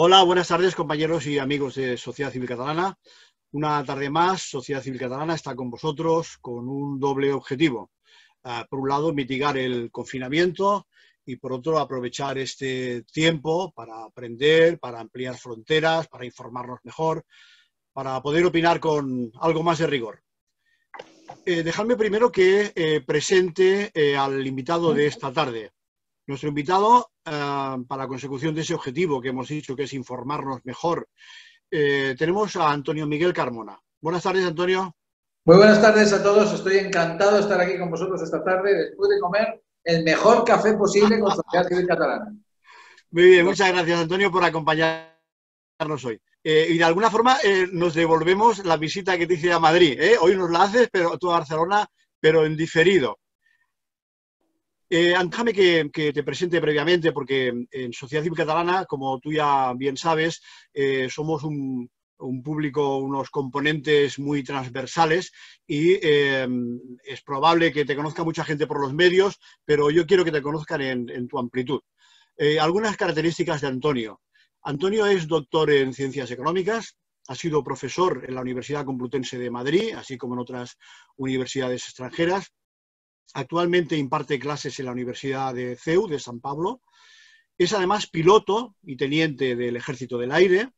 Hola, buenas tardes compañeros y amigos de Sociedad Civil Catalana. Una tarde más, Sociedad Civil Catalana está con vosotros con un doble objetivo. Por un lado, mitigar el confinamiento y por otro, aprovechar este tiempo para aprender, para ampliar fronteras, para informarnos mejor, para poder opinar con algo más de rigor. Dejadme primero que presente al invitado de esta tarde. Nuestro invitado, para la consecución de ese objetivo que hemos dicho, que es informarnos mejor, tenemos a Antonio Miguel Carmona. Buenas tardes, Antonio. Muy buenas tardes a todos. Estoy encantado de estar aquí con vosotros esta tarde después de comer el mejor café posible con Sociedad Civil Catalana. Muy bien, muchas gracias, Antonio, por acompañarnos hoy. Y de alguna forma nos devolvemos la visita que te hice a Madrid. Hoy nos la haces, pero tú a Barcelona, pero en diferido. Déjame que te presente previamente, porque en Sociedad Civil Catalana, como tú ya bien sabes, somos un público, unos componentes muy transversales y es probable que te conozca mucha gente por los medios, pero yo quiero que te conozcan en tu amplitud. Algunas características de Antonio. Antonio es doctor en Ciencias Económicas, ha sido profesor en la Universidad Complutense de Madrid, así como en otras universidades extranjeras. Actualmente imparte clases en la Universidad de CEU, de San Pablo. Es además piloto y teniente del Ejército del Aire.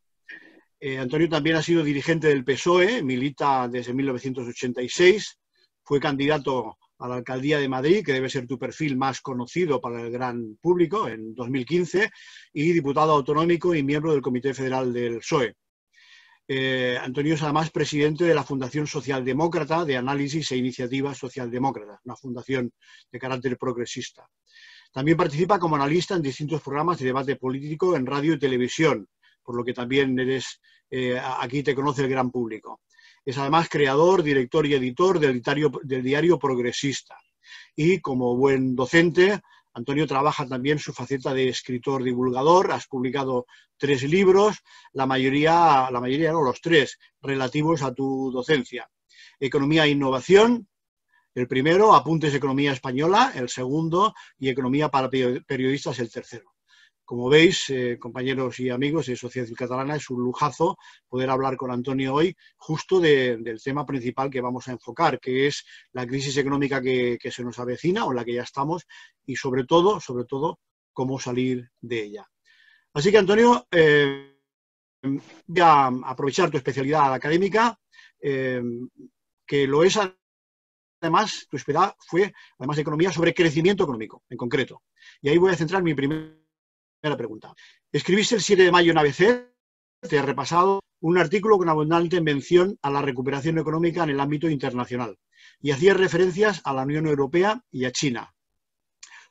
Antonio también ha sido dirigente del PSOE, milita desde 1986, fue candidato a la alcaldía de Madrid, que debe ser tu perfil más conocido para el gran público, en 2015, y diputado autonómico y miembro del Comité Federal del PSOE. Antonio es además presidente de la Fundación Socialdemócrata de Análisis e Iniciativas Socialdemócratas, una fundación de carácter progresista. También participa como analista en distintos programas de debate político en radio y televisión, por lo que también aquí te conoce el gran público. Es además creador, director y editor del diario Progresista. Y como buen docente, Antonio trabaja también su faceta de escritor divulgador. Has publicado 3 libros, la mayoría no, los 3, relativos a tu docencia. Economía e Innovación, el primero, Apuntes de Economía Española, el segundo, y Economía para Periodistas, el tercero. Como veis, compañeros y amigos de Sociedad Civil Catalana, es un lujazo poder hablar con Antonio hoy justo del tema principal que vamos a enfocar, que es la crisis económica que se nos avecina o en la que ya estamos y sobre todo, cómo salir de ella. Así que, Antonio, voy a aprovechar tu especialidad académica, que lo es además, tu especialidad fue, además de economía, sobre crecimiento económico, en concreto. Y ahí voy a centrar mi primera pregunta. Escribiste el 7 de mayo en ABC, te he repasado un artículo con abundante mención a la recuperación económica en el ámbito internacional y hacías referencias a la Unión Europea y a China.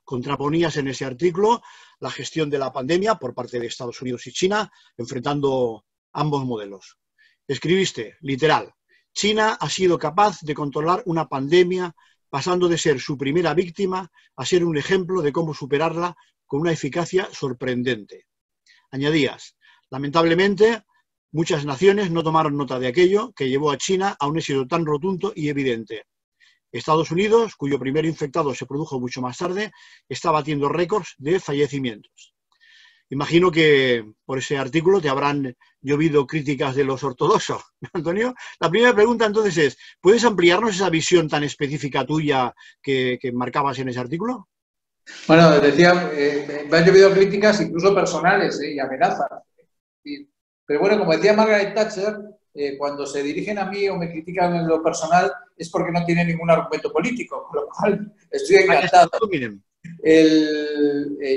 Contraponías en ese artículo la gestión de la pandemia por parte de Estados Unidos y China, enfrentando ambos modelos. Escribiste, literal, China ha sido capaz de controlar una pandemia pasando de ser su primera víctima a ser un ejemplo de cómo superarla con una eficacia sorprendente. Añadías, lamentablemente, muchas naciones no tomaron nota de aquello que llevó a China a un éxito tan rotundo y evidente. Estados Unidos, cuyo primer infectado se produjo mucho más tarde, está batiendo récords de fallecimientos. Imagino que por ese artículo te habrán llovido críticas de los ortodoxos, Antonio. La primera pregunta entonces es, ¿puedes ampliarnos esa visión tan específica tuya que marcabas en ese artículo? Bueno, decía, me han llovido críticas incluso personales y amenazas. Pero bueno, como decía Margaret Thatcher, cuando se dirigen a mí o me critican en lo personal es porque no tienen ningún argumento político, con lo cual estoy encantado.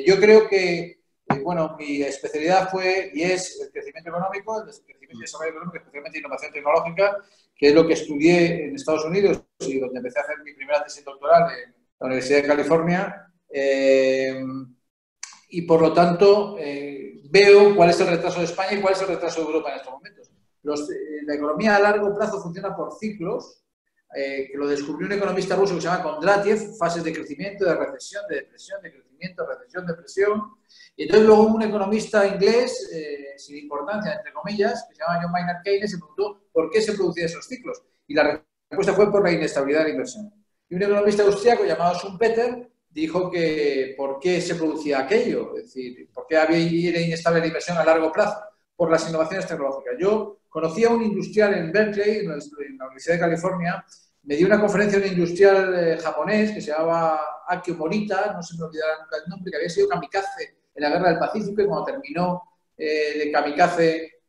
Yo creo que, bueno, mi especialidad fue y es el crecimiento económico, el crecimiento y desarrollo económico, especialmente innovación tecnológica, que es lo que estudié en Estados Unidos y donde empecé a hacer mi primera tesis doctoral en la Universidad de California. Y por lo tanto veo cuál es el retraso de España y cuál es el retraso de Europa en estos momentos. La economía a largo plazo funciona por ciclos, que lo descubrió un economista ruso que se llama Kondratiev, fases de crecimiento, de recesión, de depresión, de crecimiento, recesión, depresión. Y entonces luego un economista inglés, sin importancia, entre comillas, que se llama John Maynard Keynes, se preguntó por qué se producían esos ciclos. Y la respuesta fue por la inestabilidad de la inversión. Y un economista austriaco llamado Schumpeter dijo que por qué se producía aquello, es decir, por qué era inestable la inversión a largo plazo, por las innovaciones tecnológicas. Yo conocí a un industrial en Berkeley, en la Universidad de California, me dio una conferencia de un industrial japonés que se llamaba Akio Morita, no se me olvidará nunca el nombre, que había sido kamikaze en la Guerra del Pacífico y cuando terminó de kamikaze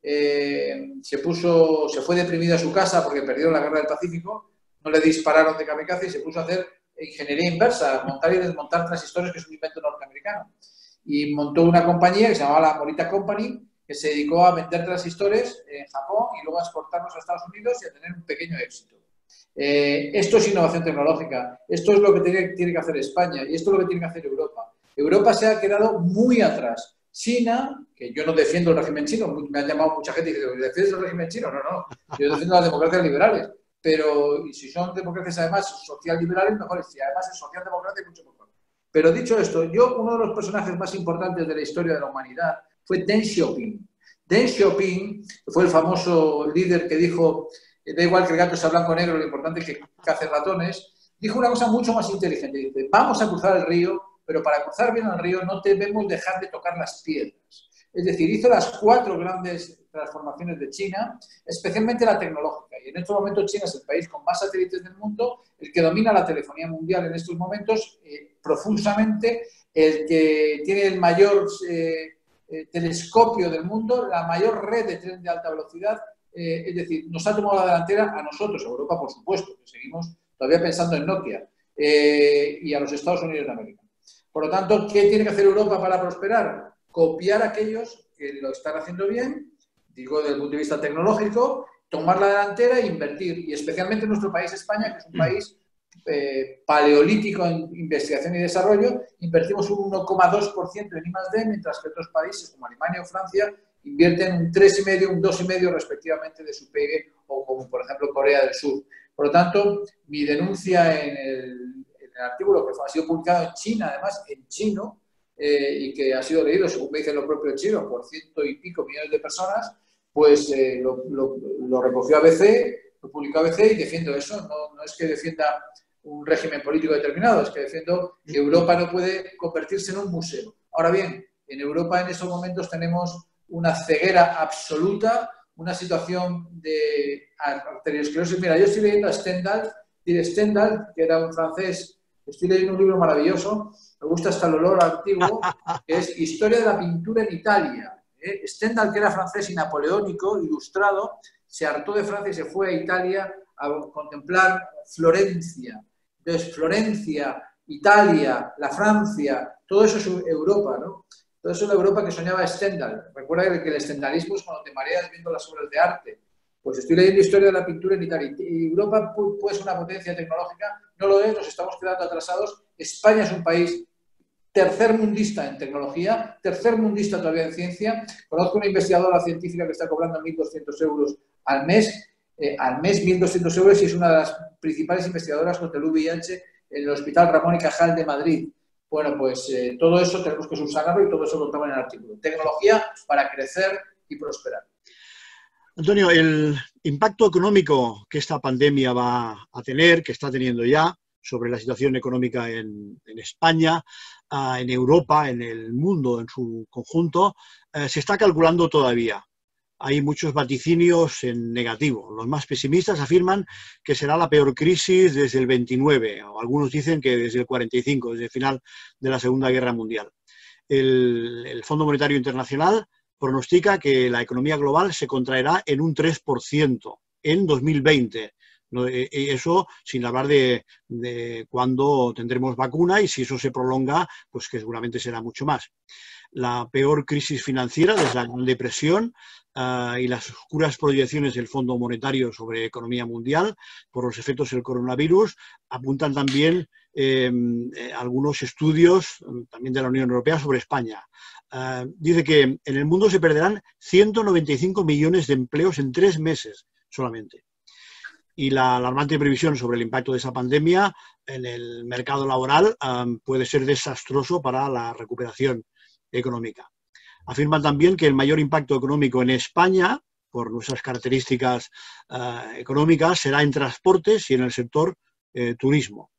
se fue deprimido a su casa porque perdió la Guerra del Pacífico, no le dispararon de kamikaze y se puso a hacer ingeniería inversa, montar y desmontar transistores, que es un invento norteamericano. Y montó una compañía que se llamaba la Morita Company, que se dedicó a vender transistores en Japón y luego a exportarlos a Estados Unidos y a tener un pequeño éxito. Esto es innovación tecnológica, esto es lo que tiene que hacer España y esto es lo que tiene que hacer Europa. Europa se ha quedado muy atrás. China, que yo no defiendo el régimen chino, me han llamado mucha gente y dice, ¿defiendes el régimen chino? No, no, yo defiendo las democracias liberales, pero y si son democracias además socialliberales, mejor, si además es socialdemocracia, mucho mejor. Pero dicho esto, uno de los personajes más importantes de la historia de la humanidad fue Deng Xiaoping. Deng Xiaoping fue el famoso líder que dijo, da igual que el gato sea blanco o negro, lo importante es que cace ratones, dijo una cosa mucho más inteligente. Dice, vamos a cruzar el río, pero para cruzar bien el río no debemos dejar de tocar las piedras. Es decir, hizo las 4 grandes transformaciones de China, especialmente la tecnológica. Y en estos momentos China es el país con más satélites del mundo, el que domina la telefonía mundial en estos momentos profusamente, el que tiene el mayor telescopio del mundo, la mayor red de tren de alta velocidad. Es decir, nos ha tomado la delantera a nosotros, a Europa, por supuesto, que seguimos todavía pensando en Nokia, y a los Estados Unidos de América. Por lo tanto, ¿qué tiene que hacer Europa para prosperar? Copiar a aquellos que lo están haciendo bien, digo desde el punto de vista tecnológico, tomar la delantera e invertir. Y especialmente en nuestro país, España, que es un país paleolítico en investigación y desarrollo, invertimos un 1,2% en I+D, mientras que otros países como Alemania o Francia invierten un 3,5, un 2,5 respectivamente de su PIB, o como por ejemplo Corea del Sur. Por lo tanto, mi denuncia en el artículo que ha sido publicado en China, además en chino, y que ha sido leído, según me dicen los propios chinos, por 100 y pico millones de personas, pues lo recogió ABC, lo publicó ABC y defiendo eso. No es que defienda un régimen político determinado, es que defiendo que Europa no puede convertirse en un museo. Ahora bien, en Europa en estos momentos tenemos una ceguera absoluta, una situación de arteriosclerosis. Mira, yo estoy leyendo a Stendhal, que era un francés, estoy leyendo un libro maravilloso, me gusta hasta el olor antiguo, que es Historia de la pintura en Italia. Stendhal, que era francés y napoleónico, ilustrado, se hartó de Francia y se fue a Italia a contemplar Florencia. Entonces, Florencia, Italia, la Francia, todo eso es Europa, ¿no? Todo eso es la Europa que soñaba Stendhal. Recuerda que el stendhalismo es cuando te mareas viendo las obras de arte. Pues estoy leyendo Historia de la pintura en Italia. Y Europa puede ser una potencia tecnológica, no lo es, nos estamos quedando atrasados. España es un país tercermundista en tecnología, tercermundista todavía en ciencia. Conozco una investigadora científica que está cobrando 1.200 euros al mes 1.200 euros, y es una de las principales investigadoras contra el VIH en el Hospital Ramón y Cajal de Madrid. Bueno, pues todo eso tenemos que subsanarlo y todo eso lo contamos en el artículo. Tecnología para crecer y prosperar. Antonio, el impacto económico que esta pandemia va a tener, que está teniendo ya, sobre la situación económica en España, en Europa, en el mundo en su conjunto, se está calculando todavía. Hay muchos vaticinios en negativo. Los más pesimistas afirman que será la peor crisis desde el 29, o algunos dicen que desde el 45, desde el final de la Segunda Guerra Mundial. El Fondo Monetario Internacional pronostica que la economía global se contraerá en un 3% en 2020. Eso sin hablar de cuándo tendremos vacuna y si eso se prolonga, pues que seguramente será mucho más. La peor crisis financiera desde la Gran Depresión y las oscuras proyecciones del Fondo Monetario sobre economía mundial por los efectos del coronavirus apuntan también algunos estudios también de la Unión Europea sobre España. Dice que en el mundo se perderán 195 millones de empleos en 3 meses solamente. Y la alarmante previsión sobre el impacto de esa pandemia en el mercado laboral puede ser desastroso para la recuperación económica. Afirman también que el mayor impacto económico en España, por nuestras características económicas, será en transportes y en el sector turismo.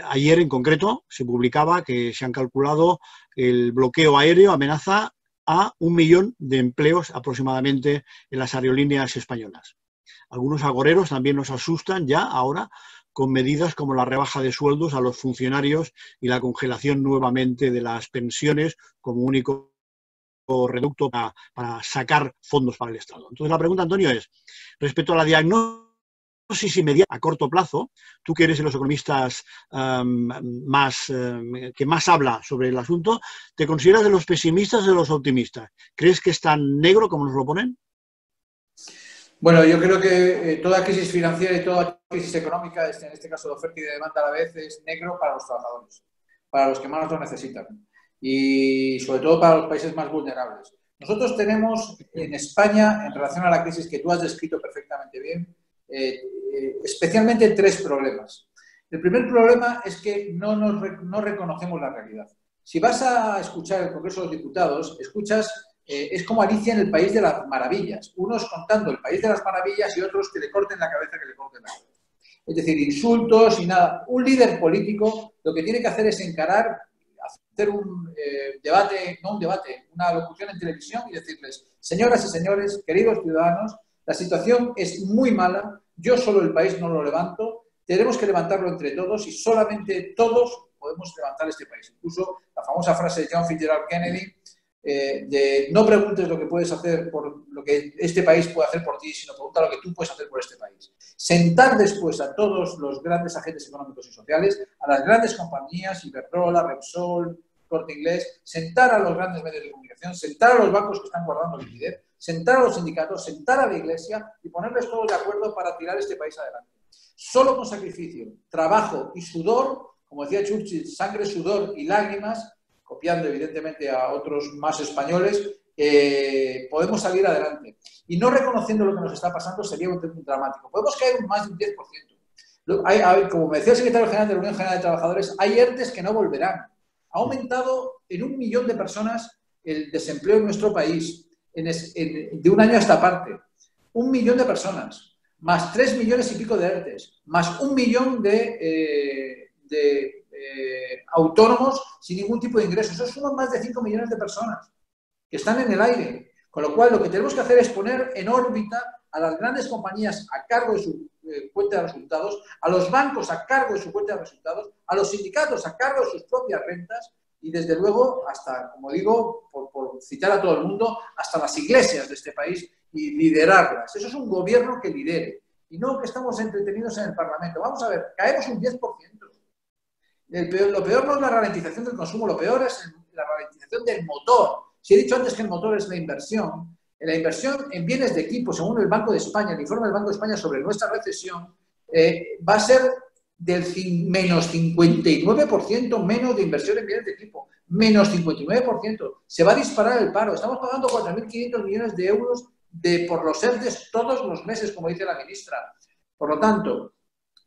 ayer en concreto se publicaba que se han calculado el bloqueo aéreo amenaza a 1 millón de empleos aproximadamente en las aerolíneas españolas. Algunos agoreros también nos asustan ya ahora con medidas como la rebaja de sueldos a los funcionarios y la congelación nuevamente de las pensiones como único reducto para sacar fondos para el Estado. Entonces la pregunta, Antonio, es, respecto a la diagnosis inmediata a corto plazo, tú que eres de los economistas que más habla sobre el asunto, ¿te consideras de los pesimistas o de los optimistas? ¿Crees que es tan negro como nos lo ponen? Bueno, yo creo que toda crisis financiera y toda crisis económica, en este caso de oferta y de demanda a la vez, es negro para los trabajadores, para los que más lo necesitan y sobre todo para los países más vulnerables. Nosotros tenemos en España, en relación a la crisis que tú has descrito perfectamente bien, especialmente 3 problemas. El primer problema es que no reconocemos la realidad. Si vas a escuchar el Congreso de los Diputados, escuchas... es como Alicia en el País de las Maravillas. Unos contando el País de las Maravillas y otros que le corten la cabeza, que le corten la cabeza. Es decir, insultos y nada. Un líder político lo que tiene que hacer es encarar, hacer un debate, no un debate, una locución en televisión y decirles, señoras y señores, queridos ciudadanos, la situación es muy mala, yo solo el país no lo levanto, tenemos que levantarlo entre todos y solamente todos podemos levantar este país. Incluso la famosa frase de John Fitzgerald Kennedy, de no preguntes lo que puedes hacer por lo que este país puede hacer por ti, sino pregunta lo que tú puedes hacer por este país. Sentar después a todos los grandes agentes económicos y sociales, a las grandes compañías, Iberdrola, Repsol, Corte Inglés, sentar a los grandes medios de comunicación, sentar a los bancos que están guardando liquidez, sentar a los sindicatos, sentar a la Iglesia y ponerles todos de acuerdo para tirar este país adelante. Solo con sacrificio, trabajo y sudor, como decía Churchill, sangre, sudor y lágrimas, copiando evidentemente a otros más españoles, podemos salir adelante. Y no reconociendo lo que nos está pasando sería un dramático. Podemos caer más de un 10%. Como me decía el secretario general de la Unión General de Trabajadores, hay ERTEs que no volverán. Ha aumentado en 1 millón de personas el desempleo en nuestro país de un año a esta parte. 1 millón de personas, más 3 millones y pico de ERTEs, más 1 millón de autónomos sin ningún tipo de ingresos. Eso suman más de 5 millones de personas que están en el aire. Con lo cual, lo que tenemos que hacer es poner en órbita a las grandes compañías a cargo de su cuenta de resultados, a los bancos a cargo de su cuenta de resultados, a los sindicatos a cargo de sus propias rentas y, desde luego, hasta, como digo, por citar a todo el mundo, hasta las iglesias de este país y liderarlas. Eso es un gobierno que lidere y no que estamos entretenidos en el Parlamento. Vamos a ver, caemos un 10%. Lo peor no es la ralentización del consumo, lo peor es la ralentización del motor. Si he dicho antes que el motor es la inversión en bienes de equipo, según el Banco de España, el informe del Banco de España sobre nuestra recesión, va a ser del menos 59% menos de inversión en bienes de equipo. Menos 59%. Se va a disparar el paro. Estamos pagando 4.500 millones de euros por los ERTEs todos los meses, como dice la ministra. Por lo tanto,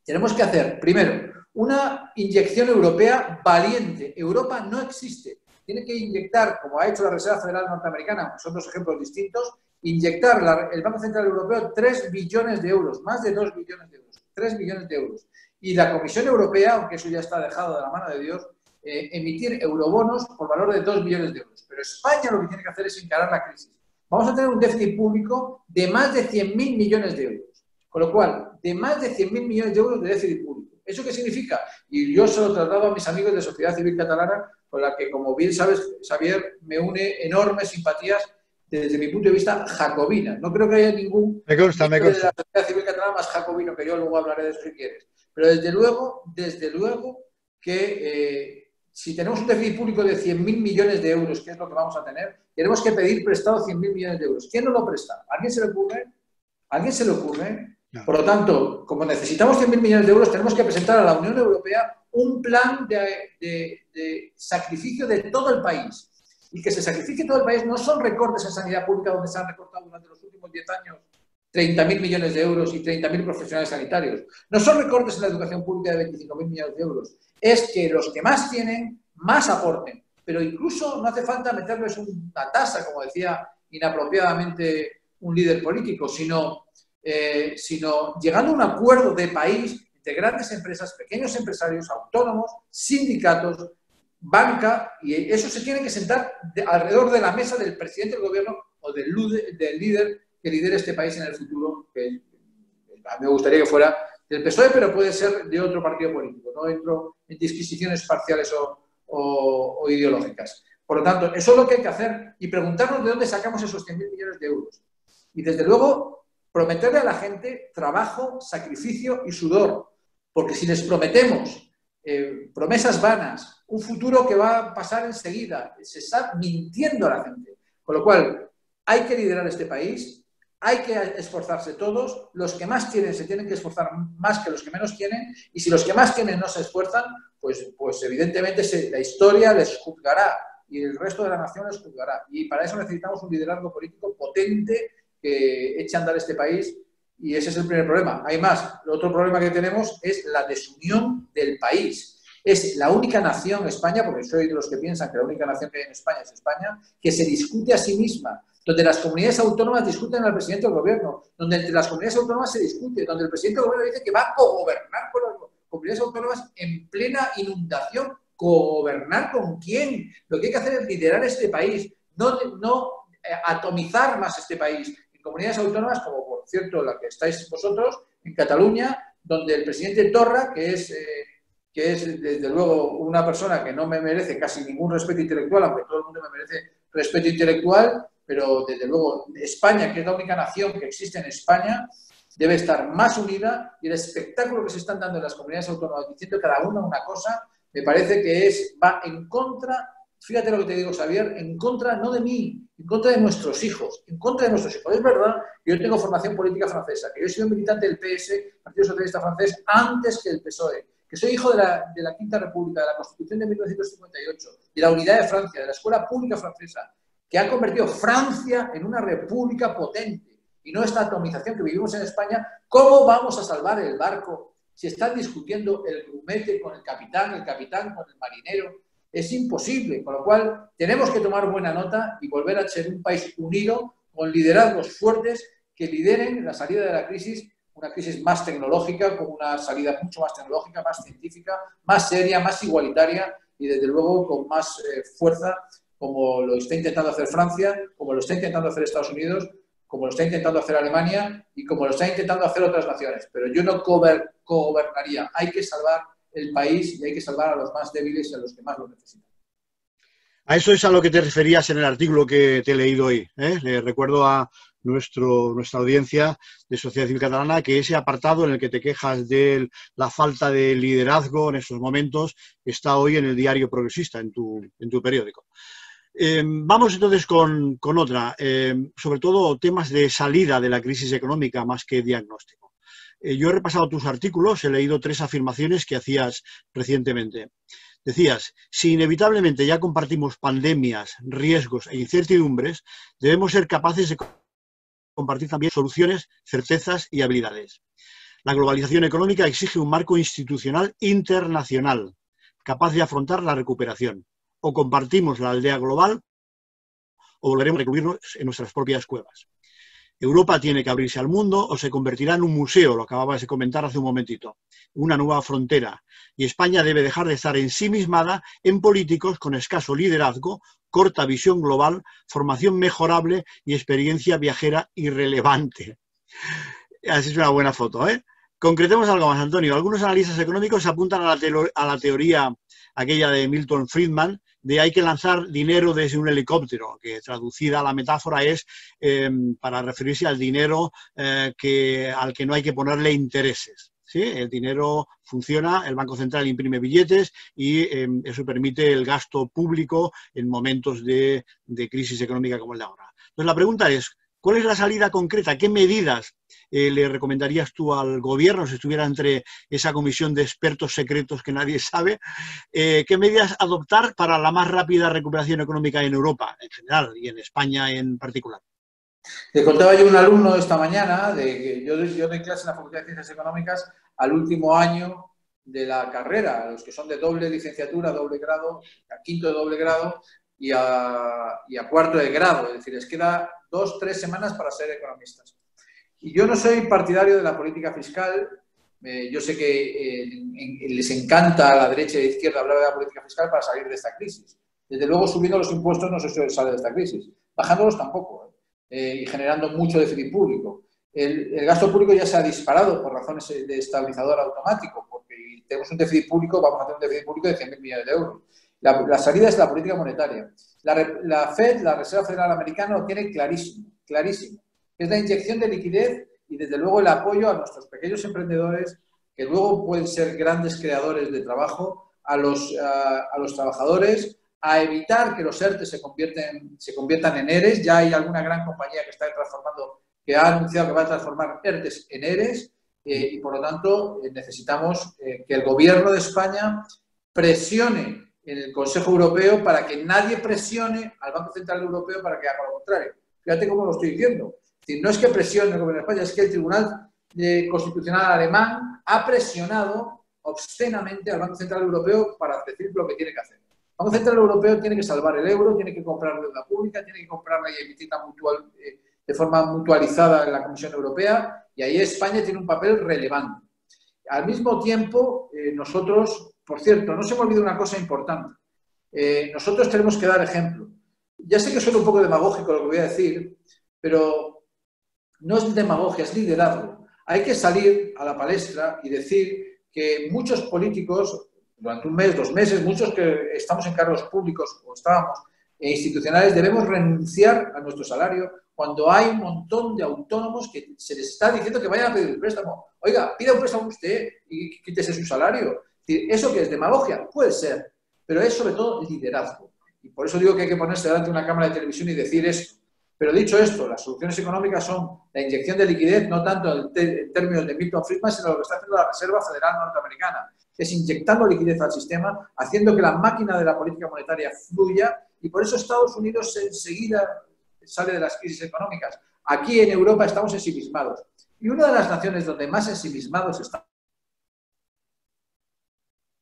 tenemos que hacer, primero, una inyección europea valiente. Europa no existe. Tiene que inyectar, como ha hecho la Reserva Federal Norteamericana, son 2 ejemplos distintos, inyectar el Banco Central Europeo 3 billones de euros, más de 2 billones de euros, 3 billones de euros. Y la Comisión Europea, aunque eso ya está dejado de la mano de Dios, emitir eurobonos por valor de 2 billones de euros. Pero España lo que tiene que hacer es encarar la crisis. Vamos a tener un déficit público de más de 100.000 millones de euros. Con lo cual, de más de 100.000 millones de euros de déficit público. ¿Eso qué significa? Y yo se lo traslado a mis amigos de Sociedad Civil Catalana, con la que, como bien sabes, Xavier, me une enormes simpatías desde mi punto de vista jacobina. No creo que haya ningún me consta. de la Sociedad Civil Catalana más jacobino que yo, luego hablaré de eso si quieres. Pero desde luego que si tenemos un déficit público de 100.000 millones de euros, que es lo que vamos a tener, tenemos que pedir prestado 100.000 millones de euros. ¿Quién nos lo presta? ¿A alguien se le ocurre? ¿A alguien se le ocurre? No. Por lo tanto, como necesitamos 100.000 millones de euros, tenemos que presentar a la Unión Europea un plan de sacrificio de todo el país. Y que se sacrifique todo el país no son recortes en sanidad pública donde se han recortado durante los últimos 10 años 30.000 millones de euros y 30.000 profesionales sanitarios. No son recortes en la educación pública de 25.000 millones de euros. Es que los que más tienen, más aporten. Pero incluso no hace falta meterles una tasa, como decía inapropiadamente un líder político, sino llegando a un acuerdo de país entre grandes empresas, pequeños empresarios, autónomos, sindicatos, banca, y eso se tiene que sentar alrededor de la mesa del presidente del gobierno o del líder que lidere este país en el futuro, que a mí me gustaría que fuera del PSOE, pero puede ser de otro partido político. No entro en disquisiciones parciales o ideológicas. Por lo tanto, eso es lo que hay que hacer y preguntarnos de dónde sacamos esos 100.000 millones de euros. Y desde luego, prometerle a la gente trabajo, sacrificio y sudor. Porque si les prometemos promesas vanas, un futuro que va a pasar enseguida, se está mintiendo a la gente. Con lo cual, hay que liderar este país, hay que esforzarse todos, los que más tienen se tienen que esforzar más que los que menos tienen, y si los que más tienen no se esfuerzan, pues evidentemente la historia les juzgará y el resto de la nación les juzgará. Y para eso necesitamos un liderazgo político potente que eche a andar este país. Y ese es el primer problema. Hay más. El otro problema que tenemos es la desunión del país. Es la única nación, España, porque soy de los que piensan que la única nación que hay en España es España, que se discute a sí misma, donde las comunidades autónomas discuten al presidente del gobierno, donde entre las comunidades autónomas se discute, donde el presidente del gobierno dice que va a cogobernar con las comunidades autónomas en plena inundación. ¿Cogobernar con quién? Lo que hay que hacer es liderar este país, no atomizar más este país en comunidades autónomas como, por cierto, la que estáis vosotros, en Cataluña, donde el presidente Torra, que es desde luego una persona que no me merece casi ningún respeto intelectual, aunque todo el mundo me merece respeto intelectual, pero desde luego España, que es la única nación que existe en España, debe estar más unida, y el espectáculo que se están dando en las comunidades autónomas diciendo cada una una cosa, me parece que va en contra, fíjate lo que te digo, Xavier, en contra no de mí, en contra de nuestros hijos, en contra de nuestros hijos. Es verdad que yo tengo formación política francesa, que yo he sido militante del PS, Partido Socialista Francés, antes que el PSOE, que soy hijo de la Quinta República, de la Constitución de 1958, de la unidad de Francia, de la escuela pública francesa, que ha convertido Francia en una república potente, y no esta atomización que vivimos en España. ¿Cómo vamos a salvar el barco si están discutiendo el grumete con el capitán con el marinero? Es imposible, con lo cual tenemos que tomar buena nota y volver a ser un país unido, con liderazgos fuertes que lideren la salida de la crisis, una crisis más tecnológica, con una salida mucho más tecnológica, más científica, más seria, más igualitaria y desde luego con más fuerza, como lo está intentando hacer Francia, como lo está intentando hacer Estados Unidos, como lo está intentando hacer Alemania y como lo está intentando hacer otras naciones. Pero yo no gobernaría. Hay que salvar el país y hay que salvar a los más débiles y a los que más lo necesitan. A eso es a lo que te referías en el artículo que te he leído hoy. Le recuerdo a nuestra audiencia de Sociedad Civil Catalana que ese apartado en el que te quejas de la falta de liderazgo en estos momentos está hoy en el Diario Progresista, en tu periódico. Vamos entonces con otra, sobre todo temas de salida de la crisis económica más que diagnóstico. Yo he repasado tus artículos, he leído 3 afirmaciones que hacías recientemente. Decías, si inevitablemente ya compartimos pandemias, riesgos e incertidumbres, debemos ser capaces de compartir también soluciones, certezas y habilidades. La globalización económica exige un marco institucional internacional, capaz de afrontar la recuperación. O compartimos la aldea global o volveremos a recluirnos en nuestras propias cuevas. Europa tiene que abrirse al mundo o se convertirá en un museo, lo acababas de comentar hace un momentito, una nueva frontera. Y España debe dejar de estar ensimismada en políticos con escaso liderazgo, corta visión global, formación mejorable y experiencia viajera irrelevante. Así es una buena foto, ¿eh? Concretemos algo más, Antonio. Algunos analistas económicos apuntan a la teoría aquella de Milton Friedman, de hay que lanzar dinero desde un helicóptero, que traducida a la metáfora es para referirse al dinero al que no hay que ponerle intereses. ¿Sí? El dinero funciona, el Banco Central imprime billetes y eso permite el gasto público en momentos de crisis económica como el de ahora. Entonces la pregunta es, ¿cuál es la salida concreta? ¿Qué medidas le recomendarías tú al gobierno si estuviera entre esa comisión de expertos secretos que nadie sabe? ¿Qué medidas adoptar para la más rápida recuperación económica en Europa en general y en España en particular? Te contaba yo un alumno esta mañana, de que yo doy clase en la Facultad de Ciencias Económicas al último año de la carrera, a los que son de doble licenciatura, doble grado, a quinto de doble grado y a cuarto de grado. Es decir, les queda 2 o 3 semanas para ser economistas. Y yo no soy partidario de la política fiscal Yo sé que les encanta a la derecha y a la izquierda hablar de la política fiscal para salir de esta crisis. Desde luego, subiendo los impuestos no se sale de esta crisis. Bajándolos tampoco. Y generando mucho déficit público. El gasto público ya se ha disparado por razones de estabilizador automático, porque tenemos un déficit público, vamos a tener un déficit público de 100.000 millones de euros. La salida es la política monetaria. La Fed, la Reserva Federal Americana, lo tiene clarísimo, clarísimo. Es la inyección de liquidez y, desde luego, el apoyo a nuestros pequeños emprendedores, que luego pueden ser grandes creadores de trabajo, a los trabajadores, a evitar que los ERTE se conviertan en ERES. Ya hay alguna gran compañía que está transformando, que ha anunciado que va a transformar ERTES en ERES, y por lo tanto necesitamos que el Gobierno de España presione en el Consejo Europeo para que nadie presione al Banco Central Europeo para que haga lo contrario. Fíjate cómo lo estoy diciendo. Es decir, no es que presione el Gobierno de España, es que el Tribunal Constitucional alemán ha presionado obscenamente al Banco Central Europeo para decir lo que tiene que hacer. El Banco Central Europeo tiene que salvar el euro, tiene que comprar deuda pública, tiene que comprarla y emitirla de forma mutualizada en la Comisión Europea, y ahí España tiene un papel relevante. Al mismo tiempo, nosotros, por cierto, no se me olvide una cosa importante, nosotros tenemos que dar ejemplo. Ya sé que suena un poco demagógico lo que voy a decir, pero no es demagogia, es liderazgo. Hay que salir a la palestra y decir que muchos políticos, durante un mes, 2 meses, muchos que estamos en cargos públicos o estábamos institucionales, debemos renunciar a nuestro salario cuando hay un montón de autónomos que se les está diciendo que vayan a pedir el préstamo. Oiga, pida un préstamo usted y quítese su salario. ¿Eso qué es demagogia? Puede ser, pero es sobre todo liderazgo. Y por eso digo que hay que ponerse delante de una cámara de televisión y decir esto. Pero dicho esto, las soluciones económicas son la inyección de liquidez, no tanto en términos de Milton Friedman, sino lo que está haciendo la Reserva Federal Norteamericana. Es inyectando liquidez al sistema, haciendo que la máquina de la política monetaria fluya, y por eso Estados Unidos enseguida sale de las crisis económicas. Aquí en Europa estamos ensimismados. Y una de las naciones donde más ensimismados estamos,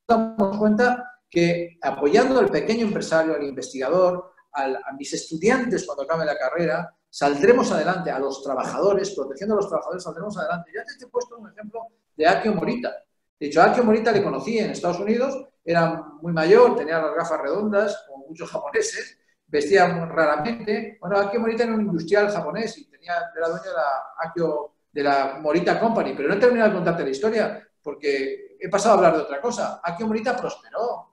damos cuenta que apoyando al pequeño empresario, al investigador, a mis estudiantes cuando acabe la carrera, saldremos adelante. A los trabajadores, protegiendo a los trabajadores, saldremos adelante. Ya te he puesto un ejemplo de Akio Morita. De hecho, a Akio Morita le conocí en Estados Unidos, era muy mayor, tenía las gafas redondas, como muchos japoneses, vestía muy raramente. Bueno, Akio Morita era un industrial japonés y era dueño de la Morita Company, pero no he terminado de contarte la historia porque he pasado a hablar de otra cosa. Akio Morita prosperó.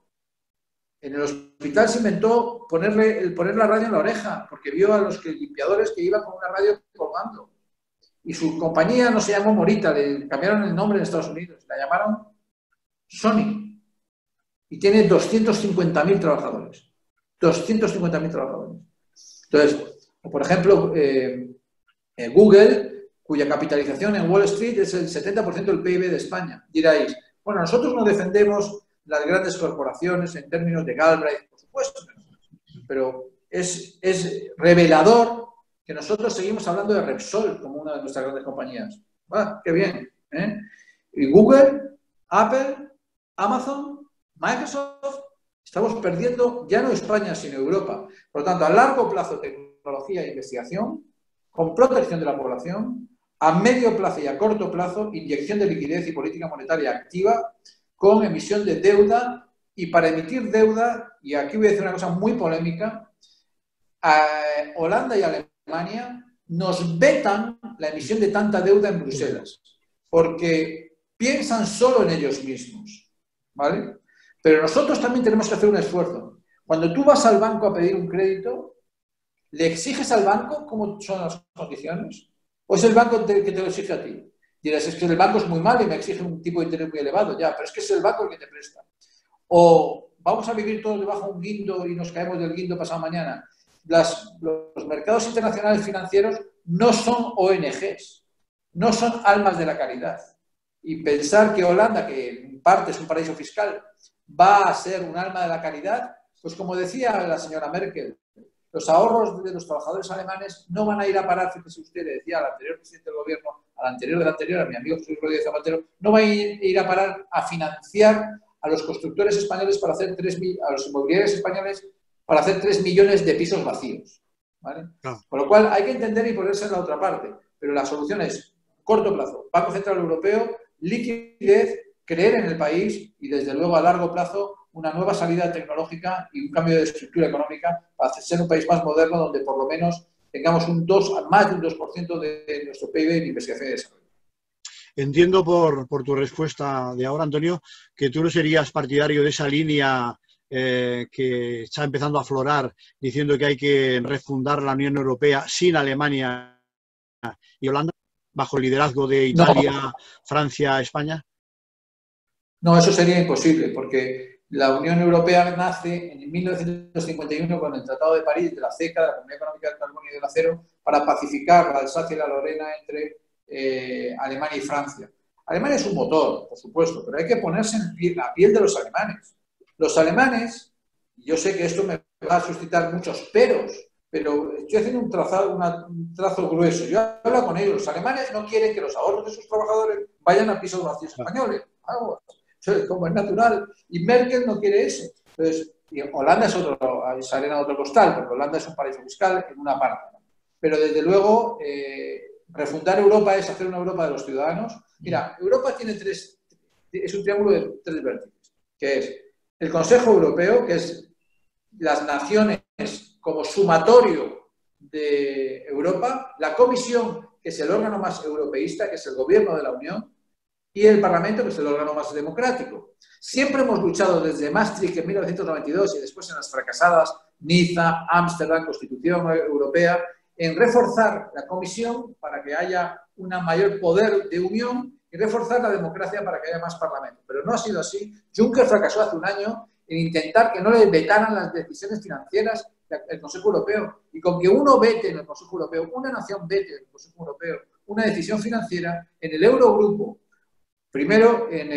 En el hospital se inventó poner la radio en la oreja, porque vio a los limpiadores que iban con una radio colgando. Y su compañía no se llamó Morita, le cambiaron el nombre en Estados Unidos, la llamaron Sony. Y tiene 250.000 trabajadores. 250.000 trabajadores. Entonces, por ejemplo, Google, cuya capitalización en Wall Street es el 70% del PIB de España. Diréis, bueno, nosotros no defendemos las grandes corporaciones en términos de Galbraith, por supuesto, pero es revelador que nosotros seguimos hablando de Repsol como una de nuestras grandes compañías. ¡Ah, qué bien! Y Google, Apple, Amazon, Microsoft, estamos perdiendo ya no España, sino Europa. Por lo tanto, a largo plazo, tecnología e investigación, con protección de la población, a medio plazo y a corto plazo, inyección de liquidez y política monetaria activa, con emisión de deuda, y para emitir deuda, y aquí voy a decir una cosa muy polémica, Holanda y Alemania nos vetan la emisión de tanta deuda en Bruselas, porque piensan solo en ellos mismos, ¿vale? Pero nosotros también tenemos que hacer un esfuerzo. Cuando tú vas al banco a pedir un crédito, ¿le exiges al banco cómo son las condiciones? ¿O es el banco que te lo exige a ti? Dirás, es que el banco es muy malo y me exige un tipo de interés muy elevado. Ya, pero es que es el banco el que te presta. O vamos a vivir todos debajo de un guindo y nos caemos del guindo pasado mañana. Los mercados internacionales financieros no son ONGs, no son almas de la caridad. Y pensar que Holanda, que en parte es un paraíso fiscal, va a ser un alma de la caridad, pues como decía la señora Merkel, los ahorros de los trabajadores alemanes no van a ir a parar, fíjese usted, le decía al anterior presidente del gobierno, al anterior del anterior, a mi amigo José Rodríguez Zapatero, no van a ir a parar a financiar a los constructores españoles para hacer a los inmobiliarios españoles para hacer 3 millones de pisos vacíos, ¿vale? No. Con lo cual hay que entender y ponerse en la otra parte, pero la solución es corto plazo, Banco Central Europeo, liquidez, creer en el país y, desde luego, a largo plazo, una nueva salida tecnológica y un cambio de estructura económica para ser un país más moderno, donde por lo menos tengamos más de un 2% de nuestro PIB en investigación y desarrollo. Entiendo por tu respuesta de ahora, Antonio, que tú no serías partidario de esa línea que está empezando a aflorar, diciendo que hay que refundar la Unión Europea sin Alemania y Holanda, bajo el liderazgo de Italia, No, Francia, España. no, eso sería imposible, porque la Unión Europea nace en 1951 con el Tratado de París de la CECA, de la Comunidad Económica del Carbono y del Acero, para pacificar la Alsacia y la Lorena entre Alemania y Francia. Alemania es un motor, por supuesto, pero hay que ponerse en la piel de los alemanes. Los alemanes, yo sé que esto me va a suscitar muchos peros, pero estoy haciendo un trazo grueso. Yo hablo con ellos. Los alemanes no quieren que los ahorros de sus trabajadores vayan a pisos vacíos españoles. Como es natural. Y Merkel no quiere eso. Entonces, Holanda es se arena otro costal, porque Holanda es un paraíso fiscal en una parte. Pero, desde luego, refundar Europa es hacer una Europa de los ciudadanos. Mira, Europa es un triángulo de 3 vértices, que es el Consejo Europeo, que es las naciones como sumatorio de Europa, la Comisión, que es el órgano más europeísta, que es el gobierno de la Unión, y el Parlamento, que es el órgano más democrático. Siempre hemos luchado desde Maastricht en 1992 y después en las fracasadas Niza, Ámsterdam, Constitución Europea, en reforzar la Comisión para que haya un mayor poder de unión y reforzar la democracia para que haya más Parlamento. Pero no ha sido así. Juncker fracasó hace un año en intentar que no le vetaran las decisiones financieras del Consejo Europeo. Y con que uno vete en el Consejo Europeo, una nación vete en el Consejo Europeo una decisión financiera, en el Eurogrupo, primero en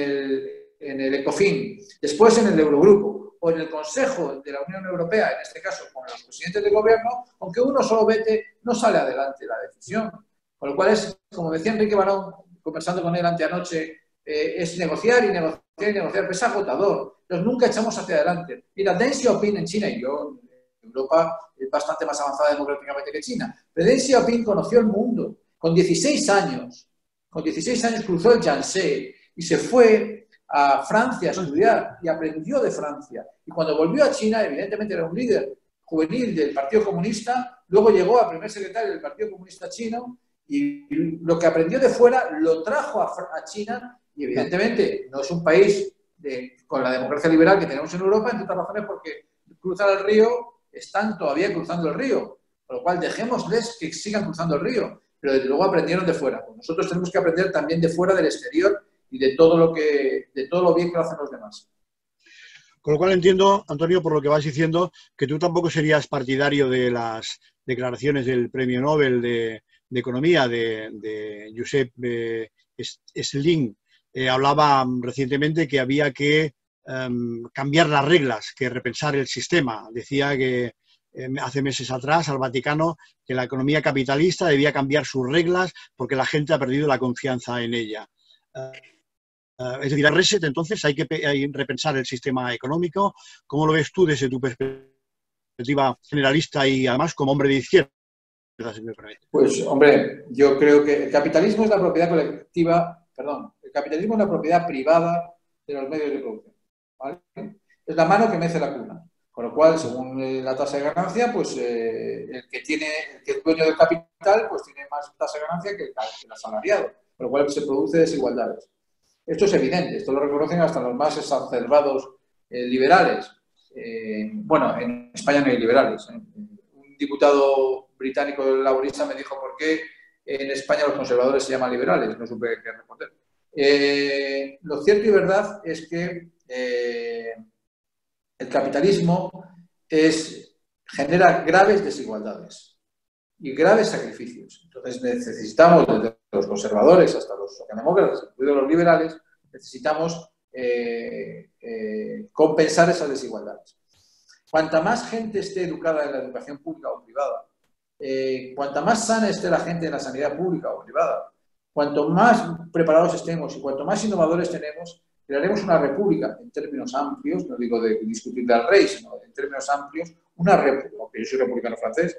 el ECOFIN, después en el Eurogrupo o en el Consejo de la Unión Europea, en este caso con los presidentes de gobierno, aunque uno solo vete, no sale adelante la decisión. Con lo cual es, como decía Enrique Barón, conversando con él anteanoche, es negociar y negociar y negociar, pero es agotador. Entonces nunca echamos hacia adelante. Mira, Deng Xiaoping en China, y yo, Europa es bastante más avanzada democráticamente que China, pero Deng Xiaoping conoció el mundo. Con 16 años cruzó el Yangtze y se fue a Francia a estudiar y aprendió de Francia. Y cuando volvió a China, evidentemente era un líder juvenil del Partido Comunista, luego llegó a primer secretario del Partido Comunista chino y lo que aprendió de fuera lo trajo a China y, evidentemente, no es un país con la democracia liberal que tenemos en Europa, entre otras razones porque cruzan el río, están todavía cruzando el río, con lo cual dejémosles que sigan cruzando el río, pero desde luego aprendieron de fuera. Pues nosotros tenemos que aprender también de fuera, del exterior y de todo lo bien que lo hacen los demás. Con lo cual entiendo, Antonio, por lo que vas diciendo, que tú tampoco serías partidario de las declaraciones del Premio Nobel de Economía de Josep Sling. Hablaba recientemente que había que cambiar las reglas, que repensar el sistema. Decía que hace meses atrás al Vaticano que la economía capitalista debía cambiar sus reglas porque la gente ha perdido la confianza en ella. Es decir, a reset, entonces hay que repensar el sistema económico. ¿Cómo lo ves tú desde tu perspectiva generalista y además como hombre de izquierda? Pues, hombre, yo creo que el capitalismo es la propiedad colectiva, el capitalismo es la propiedad privada de los medios de producción, ¿vale? Es la mano que mece la cuna. Con lo cual, según la tasa de ganancia, pues el que es dueño del capital, pues tiene más tasa de ganancia que el asalariado. Con lo cual se produce desigualdades. Esto es evidente, esto lo reconocen hasta los más exacerbados liberales. Bueno, en España no hay liberales. Un diputado británico laborista me dijo por qué en España los conservadores se llaman liberales. No supe qué responder. Lo cierto y verdad es que el capitalismo genera graves desigualdades y graves sacrificios. Entonces necesitamos, desde los conservadores hasta los socialdemócratas, incluidos los liberales, necesitamos compensar esas desigualdades. Cuanta más gente esté educada en la educación pública o privada, cuanta más sana esté la gente en la sanidad pública o privada, cuanto más preparados estemos y cuanto más innovadores tenemos, crearemos una república en términos amplios, no digo de discutir al rey, sino en términos amplios, una república, aunque yo soy republicano francés,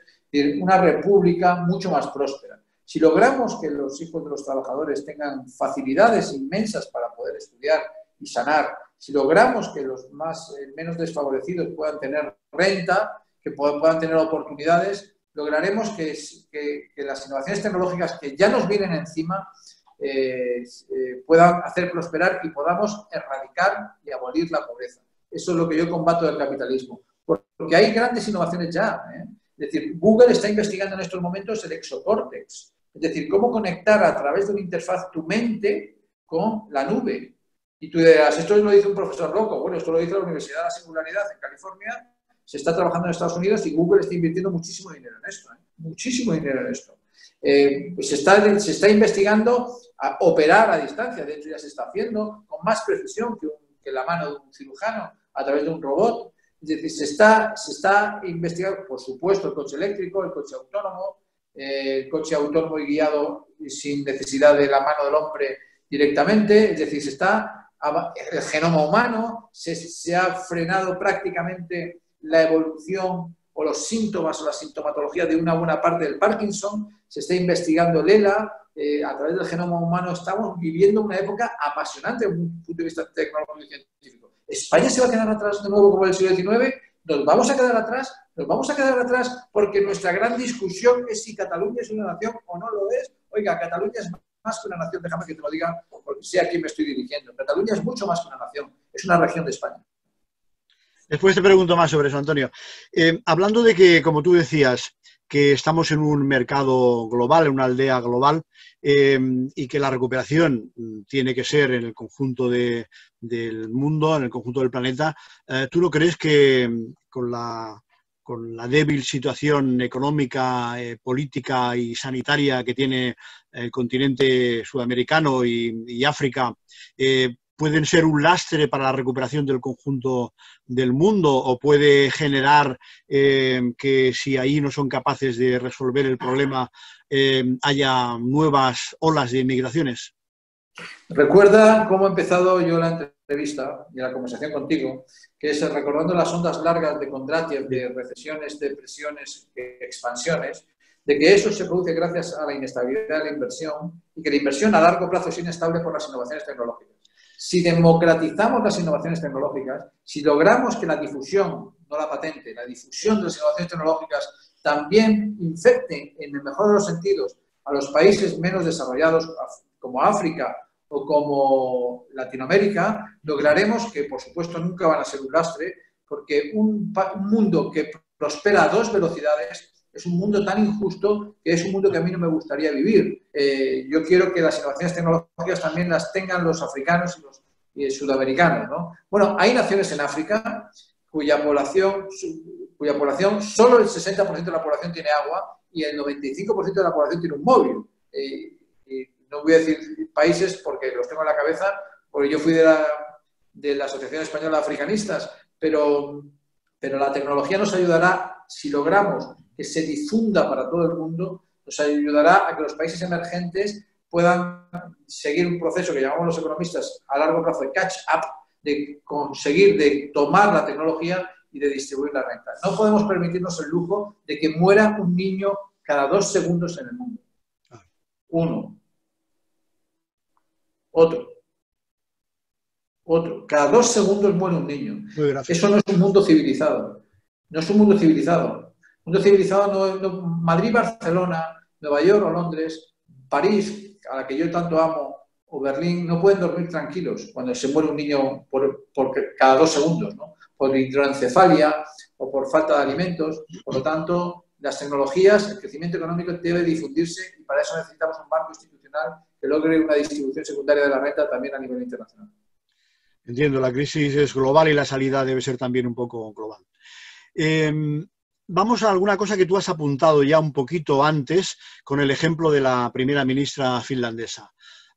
una república mucho más próspera. Si logramos que los hijos de los trabajadores tengan facilidades inmensas para poder estudiar y sanar, si logramos que los menos desfavorecidos puedan tener renta, que puedan tener oportunidades, lograremos que las innovaciones tecnológicas que ya nos vienen encima puedan hacer prosperar y podamos erradicar y abolir la pobreza. Eso es lo que yo combato del capitalismo. Porque hay grandes innovaciones ya. Es decir, Google está investigando en estos momentos el exocórtex. Es decir, cómo conectar a través de una interfaz tu mente con la nube. Y tú dirás, esto lo dice un profesor loco. Bueno, esto lo dice la Universidad de la Singularidad en California. Se está trabajando en Estados Unidos y Google está invirtiendo muchísimo dinero en esto. Muchísimo dinero en esto. Se está investigando a operar a distancia. De hecho, ya se está haciendo con más precisión que la mano de un cirujano a través de un robot. Es decir, se está investigando, por supuesto, el coche eléctrico, el coche autónomo y guiado sin necesidad de la mano del hombre directamente. Es decir, el genoma humano, se ha frenado prácticamente la evolución o los síntomas o la sintomatología de una buena parte del Parkinson. Se está investigando el ELA. A través del genoma humano estamos viviendo una época apasionante desde un punto de vista tecnológico y científico. ¿España se va a quedar atrás de nuevo como en el siglo XIX? ¿Nos vamos a quedar atrás? Nos vamos a quedar atrás porque nuestra gran discusión es si Cataluña es una nación o no lo es. Oiga, Cataluña es más que una nación, déjame que te lo diga, porque sé a quién me estoy dirigiendo. Cataluña es mucho más que una nación, es una región de España. Después te pregunto más sobre eso, Antonio. Hablando de que, como tú decías, que estamos en un mercado global, en una aldea global, y que la recuperación tiene que ser en el conjunto del mundo, en el conjunto del planeta, ¿tú no crees que con la débil situación económica, política y sanitaria que tiene el continente sudamericano y África, pueden ser un lastre para la recuperación del conjunto del mundo, o puede generar que si ahí no son capaces de resolver el problema haya nuevas olas de inmigraciones? Recuerda cómo he empezado yo la entrevista y la conversación contigo, que es recordando las ondas largas de Kondratiev, de recesiones, depresiones, expansiones, de que eso se produce gracias a la inestabilidad de la inversión y que la inversión a largo plazo es inestable por las innovaciones tecnológicas. Si democratizamos las innovaciones tecnológicas, si logramos que la difusión, no la patente, la difusión de las innovaciones tecnológicas también infecte, en el mejor de los sentidos, a los países menos desarrollados como África o como Latinoamérica, lograremos que, por supuesto, nunca van a ser un lastre, porque un mundo que prospera a dos velocidades es un mundo tan injusto que es un mundo que a mí no me gustaría vivir. Yo quiero que las innovaciones tecnológicas también las tengan los africanos y los sudamericanos, ¿no? Bueno, hay naciones en África cuya población, solo el 60% de la población tiene agua y el 95% de la población tiene un móvil. No voy a decir países porque los tengo en la cabeza, porque yo fui de la Asociación Española de Africanistas, pero la tecnología nos ayudará, si logramos que se difunda para todo el mundo, nos ayudará a que los países emergentes puedan seguir un proceso que llamamos los economistas a largo plazo de catch up, de conseguir, de tomar la tecnología y de distribuir la renta. No podemos permitirnos el lujo de que muera un niño cada 2 segundos en el mundo. Uno. Otro. Cada 2 segundos muere un niño. Eso no es un mundo civilizado. No es un mundo civilizado. Un mundo civilizado no Madrid, Barcelona, Nueva York o Londres, París, a la que yo tanto amo, o Berlín, no pueden dormir tranquilos cuando se muere un niño por cada 2 segundos, ¿no? Por hidroencefalia o por falta de alimentos. Por lo tanto, las tecnologías, el crecimiento económico debe difundirse y para eso necesitamos un marco institucional que logre una distribución secundaria de la renta también a nivel internacional. Entiendo, la crisis es global y la salida debe ser también un poco global. Vamos a alguna cosa que tú has apuntado ya un poquito antes con el ejemplo de la primera ministra finlandesa.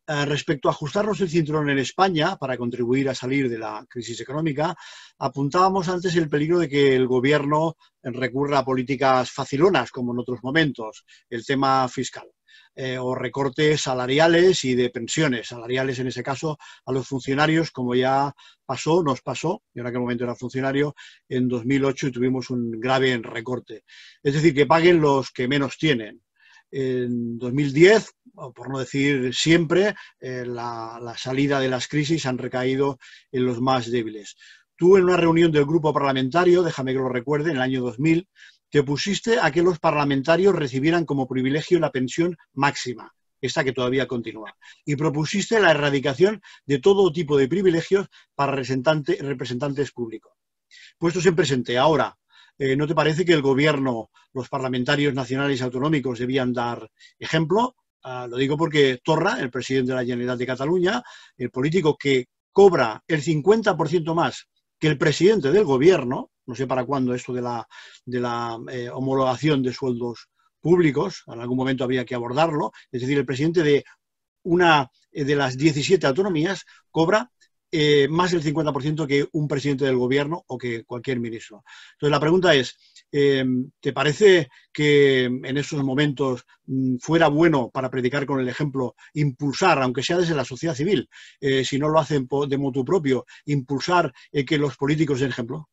Respecto a ajustarnos el cinturón en España para contribuir a salir de la crisis económica, apuntábamos antes el peligro de que el gobierno recurra a políticas facilonas, como en otros momentos, el tema fiscal, o recortes salariales y de pensiones, salariales en ese caso a los funcionarios, como ya nos pasó, yo en aquel momento era funcionario, en 2008 y tuvimos un grave recorte. Es decir, que paguen los que menos tienen. en 2010, o por no decir siempre, la salida de las crisis han recaído en los más débiles. Tú, en una reunión del grupo parlamentario, déjame que lo recuerde, en el año 2000, te opusiste a que los parlamentarios recibieran como privilegio la pensión máxima, esta que todavía continúa, y propusiste la erradicación de todo tipo de privilegios para representantes públicos. Puestos en presente, ahora, ¿no te parece que el gobierno, los parlamentarios nacionales y autonómicos debían dar ejemplo? Lo digo porque Torra, el presidente de la Generalitat de Cataluña, el político que cobra el 50% más que el presidente del gobierno, no sé para cuándo esto de la homologación de sueldos públicos, en algún momento habría que abordarlo, es decir, el presidente de una de las 17 autonomías cobra más del 50% que un presidente del gobierno o que cualquier ministro. Entonces la pregunta es, ¿te parece que en estos momentos fuera bueno, para predicar con el ejemplo, impulsar, aunque sea desde la sociedad civil, si no lo hacen de motu propio, impulsar que los políticos den ejemplo?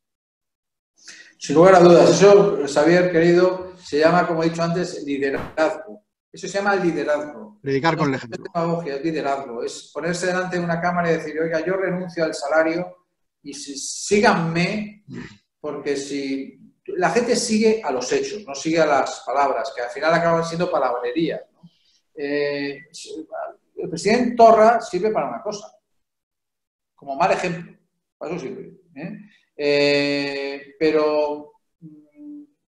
Sin lugar a dudas, eso, Xavier, querido, se llama, como he dicho antes, liderazgo. Eso se llama liderazgo. Predicar No con el es ejemplo. demagogia, es liderazgo. Es ponerse delante de una cámara y decir, oiga, yo renuncio al salario y síganme, porque si la gente sigue a los hechos, no sigue a las palabras, que al final acaban siendo palabrerías, ¿no? El presidente Torra sirve para una cosa, como mal ejemplo. Para eso sirve. Pero,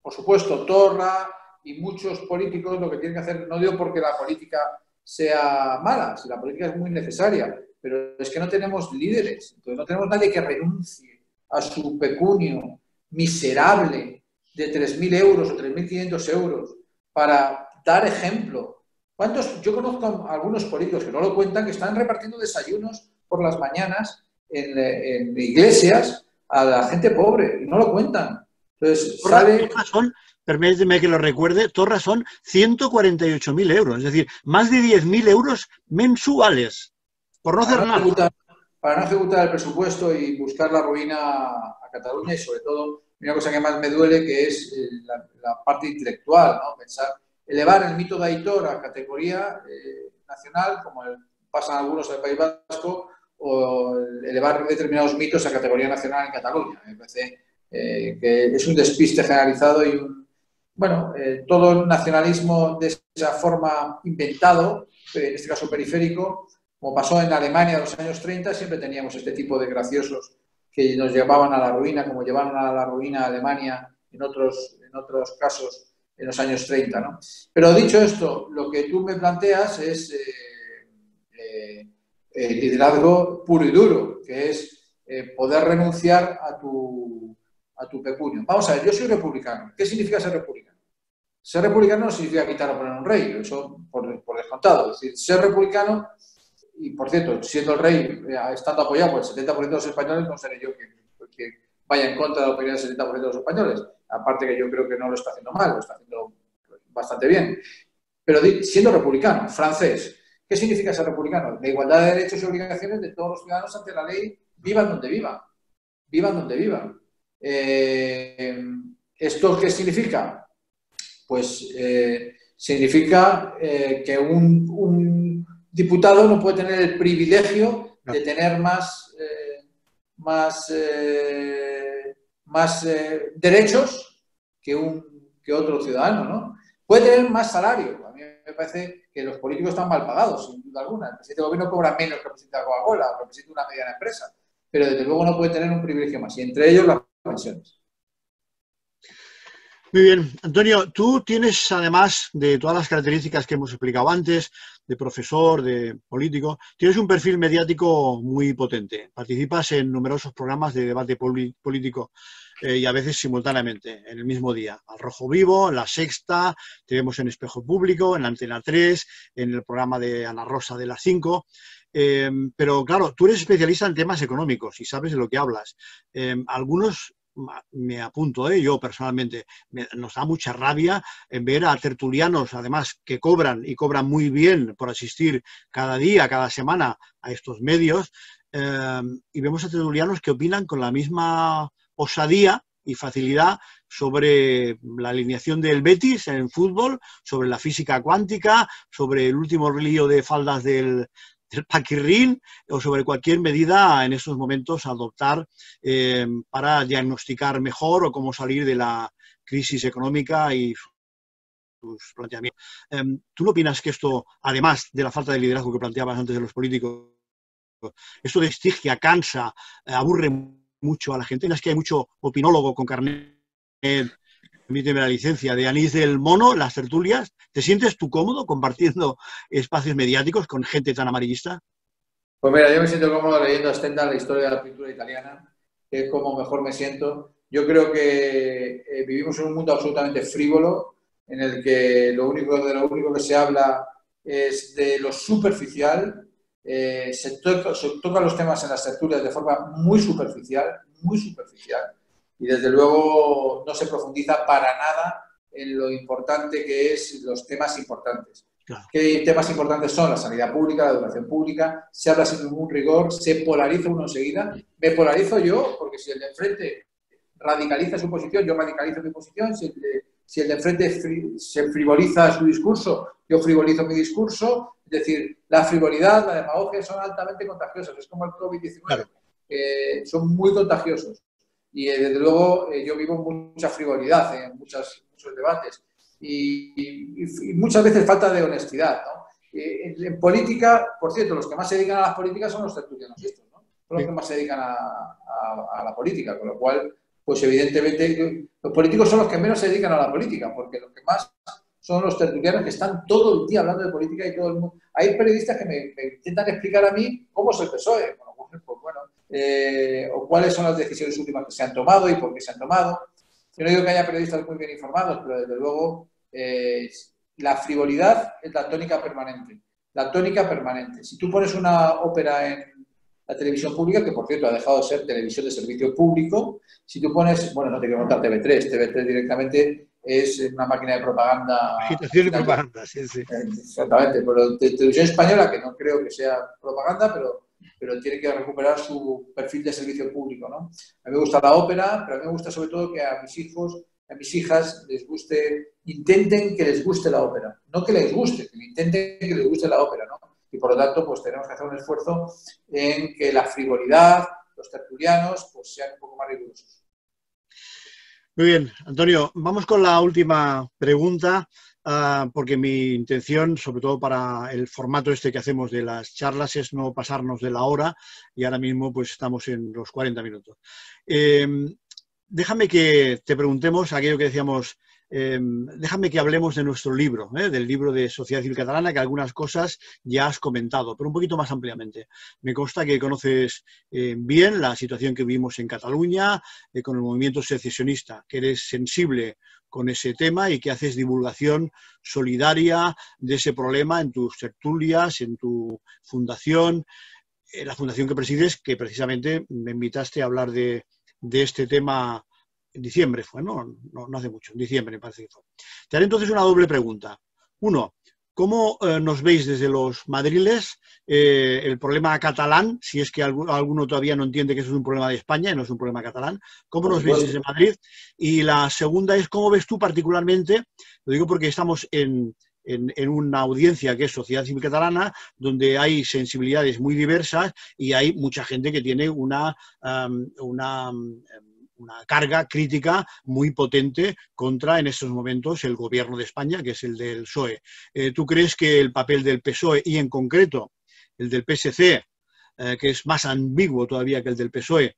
por supuesto, Torra y muchos políticos lo que tienen que hacer, no digo porque la política sea mala, si la política es muy necesaria, pero es que no tenemos líderes, entonces no tenemos nadie que renuncie a su pecunio miserable de 3.000 euros o 3.500 euros para dar ejemplo. Yo conozco a algunos políticos que no lo cuentan, que están repartiendo desayunos por las mañanas en iglesias a la gente pobre, y no lo cuentan. Entonces, permíteme que lo recuerde, Torra son 148.000 euros, es decir, más de 10.000 euros mensuales, por no hacer nada. Para no ejecutar el presupuesto y buscar la ruina a Cataluña, y sobre todo, una cosa que más me duele, que es la parte intelectual, ¿no? Pensar, elevar el mito de Aitor a categoría nacional, como pasan algunos en el País Vasco, o elevar determinados mitos a categoría nacional en Cataluña. Me parece que es un despiste generalizado y todo el nacionalismo de esa forma inventado, en este caso periférico, como pasó en Alemania en los años 30, siempre teníamos este tipo de graciosos que nos llevaban a la ruina, como llevaron a la ruina a Alemania en otros casos en los años 30, ¿no? Pero dicho esto, lo que tú me planteas es liderazgo puro y duro, que es poder renunciar a tu pecunio. Vamos a ver, yo soy republicano. ¿Qué significa ser republicano? Ser republicano no significa quitar o poner un rey, eso por descontado. Es decir, ser republicano, y por cierto, siendo el rey, estando apoyado por el 70% de los españoles, no seré yo que vaya en contra de la opinión del 70% de los españoles. Aparte que yo creo que no lo está haciendo mal, lo está haciendo bastante bien. Pero siendo republicano, francés, ¿qué significa ser republicano? La igualdad de derechos y obligaciones de todos los ciudadanos ante la ley, vivan donde vivan. Vivan donde vivan. ¿Esto qué significa? Pues significa que un diputado no puede tener el privilegio de tener más derechos que otro ciudadano, ¿no? Puede tener más salario. A mí me parece que los políticos están mal pagados, sin duda alguna. El presidente del gobierno cobra menos que el presidente de Coca-Cola o que el presidente de una mediana empresa, pero desde luego no puede tener un privilegio más, y entre ellos las pensiones. Muy bien. Antonio, tú tienes, además de todas las características que hemos explicado antes, de profesor, de político, tienes un perfil mediático muy potente. Participas en numerosos programas de debate político y a veces simultáneamente, en el mismo día. Al Rojo Vivo, en La Sexta, te vemos en Espejo Público, en Antena 3, en el programa de Ana Rosa de las 5. Pero claro, tú eres especialista en temas económicos y sabes de lo que hablas. Algunos, me apunto, yo personalmente, nos da mucha rabia ver a tertulianos, además, que cobran y cobran muy bien por asistir cada día, cada semana a estos medios, y vemos a tertulianos que opinan con la misma osadía y facilidad sobre la alineación del Betis en fútbol, sobre la física cuántica, sobre el último lío de faldas del Paquirrín o sobre cualquier medida en estos momentos a adoptar para diagnosticar mejor o cómo salir de la crisis económica y sus planteamientos. ¿Tú no opinas que esto, además de la falta de liderazgo que planteabas antes de los políticos, esto desprestigia, cansa, aburre mucho a la gente? Es que hay mucho opinólogo con carnet, permíteme la licencia, de anís del mono, las tertulias. ¿Te sientes tú cómodo compartiendo espacios mediáticos con gente tan amarillista? Pues mira, yo me siento cómodo leyendo a Stendhal la historia de la pintura italiana, que es como mejor me siento. Yo creo que vivimos en un mundo absolutamente frívolo, en el que de lo único que se habla es de lo superficial. Se tocan los temas en las tertulias de forma muy superficial, y desde luego no se profundiza para nada en lo importante que es los temas importantes. Claro. ¿Qué temas importantes son? La sanidad pública, la educación pública, se habla sin ningún rigor, se polariza uno enseguida. Me polarizo yo, porque si el de enfrente radicaliza su posición, yo radicalizo mi posición. Si el de enfrente se frivoliza su discurso, yo frivolizo mi discurso. Es decir, la frivolidad, la demagogia son altamente contagiosas. Es como el COVID-19. Claro. Son muy contagiosos. Y desde luego yo vivo mucha frivolidad en muchos debates. Y muchas veces falta de honestidad, ¿no? En política, por cierto, los que más se dedican a las políticas son los tertulianos estos, ¿no? Son los que más se dedican a la política, con lo cual, pues evidentemente, los políticos son los que menos se dedican a la política, porque los que más son los tertulianos que están todo el día hablando de política y todo el mundo. Hay periodistas que me intentan explicar a mí cómo es el PSOE. Pues bueno, o cuáles son las decisiones últimas que se han tomado y por qué se han tomado. Yo no digo que haya periodistas muy bien informados, pero desde luego la frivolidad es la tónica permanente. La tónica permanente. Si tú pones una ópera en la televisión pública, que por cierto ha dejado de ser televisión de servicio público, si tú pones, bueno, no te quiero contar TV3 directamente es una máquina de propaganda. Agitación y propaganda, sí. Exactamente, pero de televisión española, que no creo que sea propaganda, pero tiene que recuperar su perfil de servicio público, ¿no? A mí me gusta la ópera, pero a mí me gusta sobre todo que a mis hijos, a mis hijas les guste, intenten que les guste la ópera. No que les guste, que intenten que les guste la ópera, ¿no? Y por lo tanto, pues tenemos que hacer un esfuerzo en que la frivolidad, los tertulianos, pues sean un poco más rigurosos. Muy bien, Antonio, vamos con la última pregunta. Porque mi intención, sobre todo para el formato este que hacemos de las charlas, es no pasarnos de la hora y ahora mismo pues estamos en los 40 minutos. Déjame que te preguntemos aquello que decíamos, déjame que hablemos de nuestro libro, del libro de Sociedad Civil Catalana, que algunas cosas ya has comentado, pero un poquito más ampliamente. Me consta que conoces bien la situación que vivimos en Cataluña, con el movimiento secesionista, que eres sensible con ese tema y que haces divulgación solidaria de ese problema en tus tertulias, en tu fundación, la fundación que presides, que precisamente me invitaste a hablar de este tema en diciembre, fue, ¿no? No hace mucho, en diciembre me parece que fue. Te haré entonces una doble pregunta. Uno, ¿cómo nos veis desde los madriles el problema catalán, si es que alguno todavía no entiende que eso es un problema de España y no es un problema catalán? ¿Cómo nos veis desde Madrid? Y la segunda es, ¿cómo ves tú particularmente? Lo digo porque estamos en una audiencia que es Sociedad Civil Catalana, donde hay sensibilidades muy diversas y hay mucha gente que tiene una carga crítica muy potente contra, en estos momentos, el gobierno de España, que es el del PSOE. ¿Tú crees que el papel del PSOE y, en concreto, el del PSC, que es más ambiguo todavía que el del PSOE,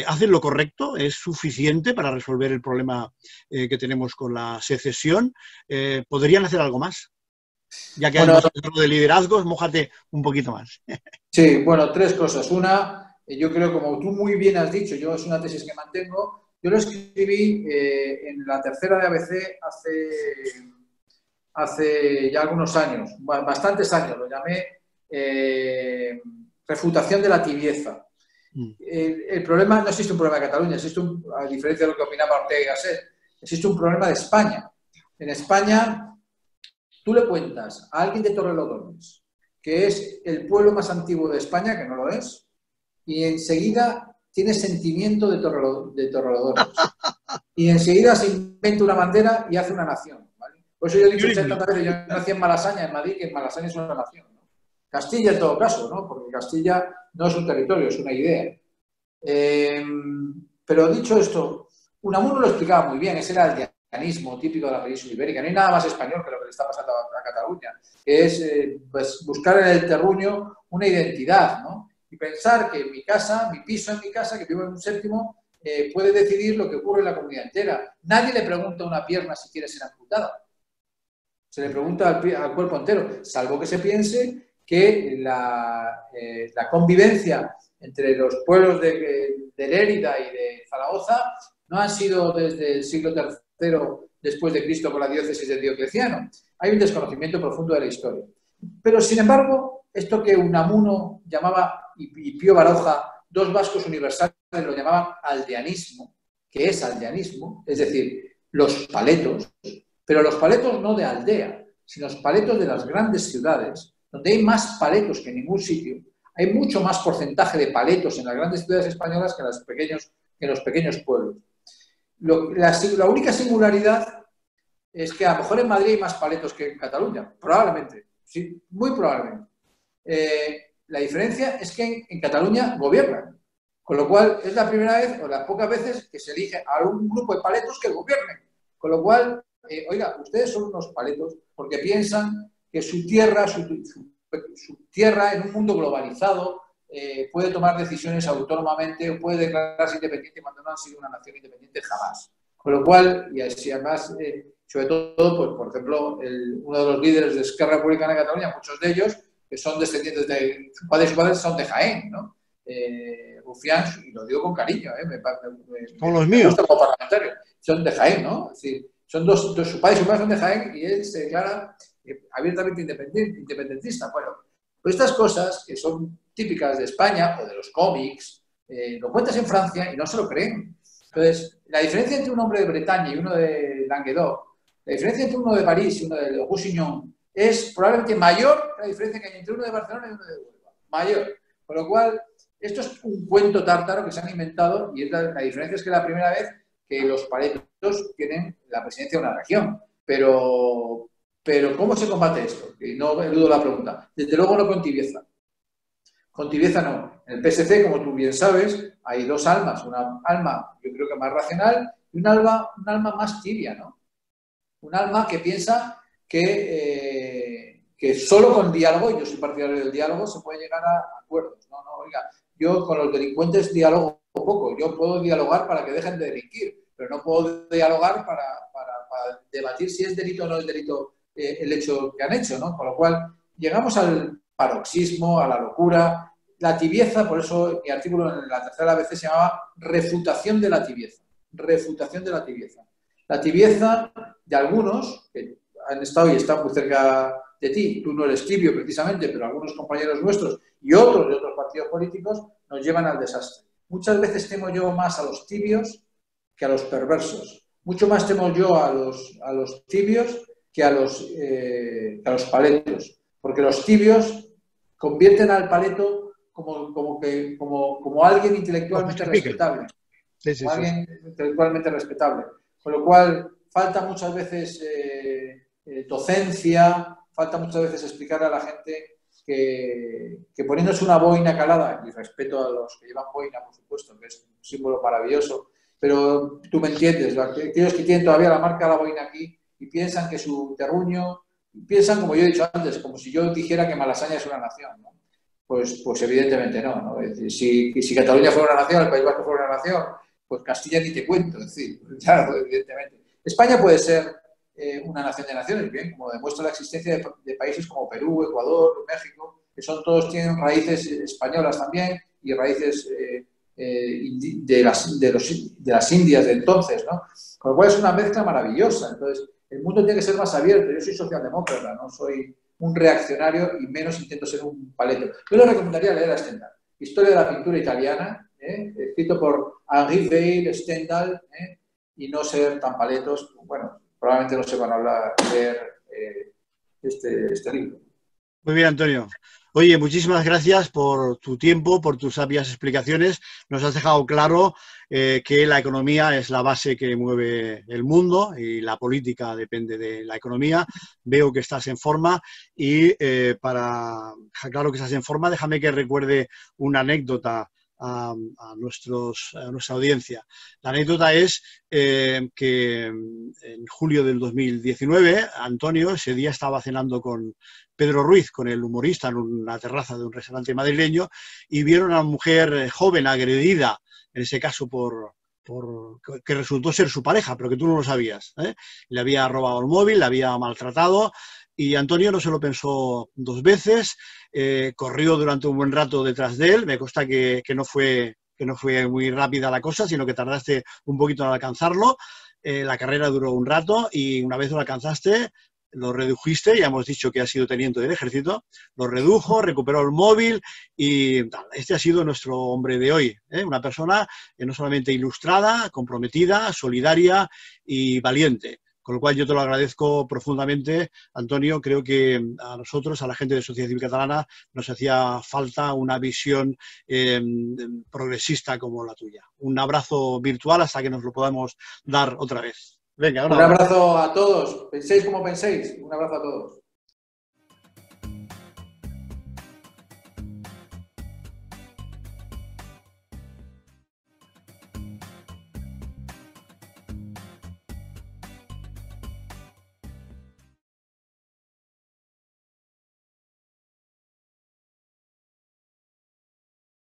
hacen lo correcto? ¿Es suficiente para resolver el problema que tenemos con la secesión? ¿Podrían hacer algo más? Ya que has hablado de liderazgos, mójate un poquito más. Sí, bueno, tres cosas. Una, yo creo, como tú muy bien has dicho, yo es una tesis que mantengo, yo lo escribí en la tercera de ABC hace ya algunos años, bastantes años, lo llamé refutación de la tibieza. El problema, no existe un problema de Cataluña, existe a diferencia de lo que opinaba Ortega y Gasset, existe un problema de España. En España, tú le cuentas a alguien de Torrelodones, que es el pueblo más antiguo de España, que no lo es, y enseguida tiene sentimiento de Torrelodones. y enseguida se inventa una bandera y hace una nación, ¿vale? Por eso yo he dicho tantas veces, yo nací en Malasaña, en Madrid, que Malasaña es una nación, ¿no? Castilla en todo caso, ¿no? Porque Castilla no es un territorio, es una idea. Pero dicho esto, Unamuno lo explicaba muy bien, ese era el dianismo típico de la península ibérica. No hay nada más español que lo que le está pasando a Cataluña, que es pues, buscar en el terruño una identidad, ¿no? Y pensar que mi casa, mi piso en mi casa, que vivo en un séptimo, puede decidir lo que ocurre en la comunidad entera. Nadie le pregunta a una pierna si quiere ser amputada. Se le pregunta al cuerpo entero, salvo que se piense que la convivencia entre los pueblos de Lérida y de Zaragoza no han sido desde el siglo III después de Cristo con la diócesis de Diocleciano. Hay un desconocimiento profundo de la historia. Pero, sin embargo, esto que Unamuno llamaba, y Pío Baroja, dos vascos universales, lo llamaban aldeanismo, que es aldeanismo, es decir, los paletos, pero los paletos no de aldea, sino los paletos de las grandes ciudades, donde hay más paletos que en ningún sitio. Hay mucho más porcentaje de paletos en las grandes ciudades españolas que en los pequeños pueblos. La única singularidad es que a lo mejor en Madrid hay más paletos que en Cataluña, probablemente, sí, muy probablemente. La diferencia es que en Cataluña gobiernan, con lo cual es la primera vez o las pocas veces que se elige a un grupo de paletos que gobiernen, con lo cual, oiga, ustedes son unos paletos porque piensan que su tierra en un mundo globalizado puede tomar decisiones autónomamente o puede declararse independiente cuando no han sido una nación independiente jamás. Con lo cual, y así además, sobre todo, pues, por ejemplo, uno de los líderes de Esquerra Republicana de Cataluña, muchos de ellos, que son descendientes de su padre y su padre son de Jaén, ¿no? Rufián, y lo digo con cariño, me gusta como parlamentario, son de Jaén, ¿no? Es decir, son su padre y su madre son de Jaén y él se declara abiertamente independentista. Bueno, pues estas cosas que son típicas de España o de los cómics, lo cuentas en Francia y no se lo creen. Entonces, la diferencia entre un hombre de Bretaña y uno de Languedoc, la diferencia entre uno de París y uno de Roussillon es probablemente mayor que la diferencia que hay entre uno de Barcelona y uno de Huelva. Mayor. Con lo cual, esto es un cuento tártaro que se han inventado y la diferencia es que es la primera vez que los paletos tienen la presidencia de una región. Pero ¿cómo se combate esto? Y no eludo la pregunta. Desde luego no con tibieza. Con tibieza no. En el PSC, como tú bien sabes, hay dos almas. Una alma, yo creo que más racional, y un alma más tibia, ¿no? Un alma que piensa que solo con diálogo, y yo soy partidario del diálogo, se puede llegar a acuerdos. No, oiga, yo con los delincuentes dialogo poco. Yo puedo dialogar para que dejen de delinquir, pero no puedo dialogar para debatir si es delito o no es delito el hecho que han hecho, ¿no? Con lo cual, llegamos al paroxismo, a la locura, la tibieza, por eso mi artículo en la tercera ABC se llamaba refutación de la tibieza. Refutación de la tibieza. La tibieza de algunos que han estado y están muy cerca de ti, tú no eres tibio precisamente, pero algunos compañeros nuestros y otros de otros partidos políticos nos llevan al desastre. Muchas veces temo yo más a los tibios que a los perversos. Mucho más temo yo a los tibios que a los paletos, porque los tibios convierten al paleto como alguien intelectualmente respetable. Sí. Alguien intelectualmente respetable. Con lo cual, falta muchas veces docencia, falta muchas veces explicar a la gente que poniéndose una boina calada, y respeto a los que llevan boina, por supuesto, que es un símbolo maravilloso, pero tú me entiendes, aquellos que tienen todavía la marca de la boina aquí y piensan que su terruño, piensan, como yo he dicho antes, como si yo dijera que Malasaña es una nación, ¿no? Pues evidentemente no, ¿no? Es decir, si Cataluña fuera una nación, el País Vasco fuera una nación, pues Castilla ni te cuento, es decir, claro, evidentemente. España puede ser una nación de naciones, bien, como demuestra la existencia de países como Perú, Ecuador, México, que tienen raíces españolas también y raíces de las Indias de entonces, ¿no? Con lo cual es una mezcla maravillosa. Entonces, el mundo tiene que ser más abierto. Yo soy socialdemócrata, no soy un reaccionario y menos intento ser un paleto. Yo le recomendaría leer a Stendhal, Historia de la pintura italiana, escrito por Henri Weil, Stendhal, y no ser tan paletos. Bueno, probablemente no se van a leer este libro. Muy bien, Antonio. Oye, muchísimas gracias por tu tiempo, por tus sabias explicaciones. Nos has dejado claro que la economía es la base que mueve el mundo y la política depende de la economía. Veo que estás en forma y para dejar claro que estás en forma, déjame que recuerde una anécdota a nuestra audiencia. La anécdota es que en julio del 2019, Antonio ese día estaba cenando con Pedro Ruiz, con el humorista, en una terraza de un restaurante madrileño, y vieron a una mujer joven agredida, en ese caso que resultó ser su pareja, pero que tú no lo sabías. Le había robado el móvil, le había maltratado, y Antonio no se lo pensó dos veces, corrió durante un buen rato detrás de él, me consta que no fue muy rápida la cosa, sino que tardaste un poquito en alcanzarlo. La carrera duró un rato y una vez lo alcanzaste, lo redujiste, ya hemos dicho que ha sido teniente del ejército, lo redujo, recuperó el móvil y tal. Este ha sido nuestro hombre de hoy, una persona no solamente ilustrada, comprometida, solidaria y valiente. Con lo cual yo te lo agradezco profundamente, Antonio. Creo que a nosotros, a la gente de Sociedad Civil Catalana, nos hacía falta una visión progresista como la tuya. Un abrazo virtual hasta que nos lo podamos dar otra vez. Venga, un Un abrazo. abrazo a todos. Penséis como penséis. Un abrazo a todos.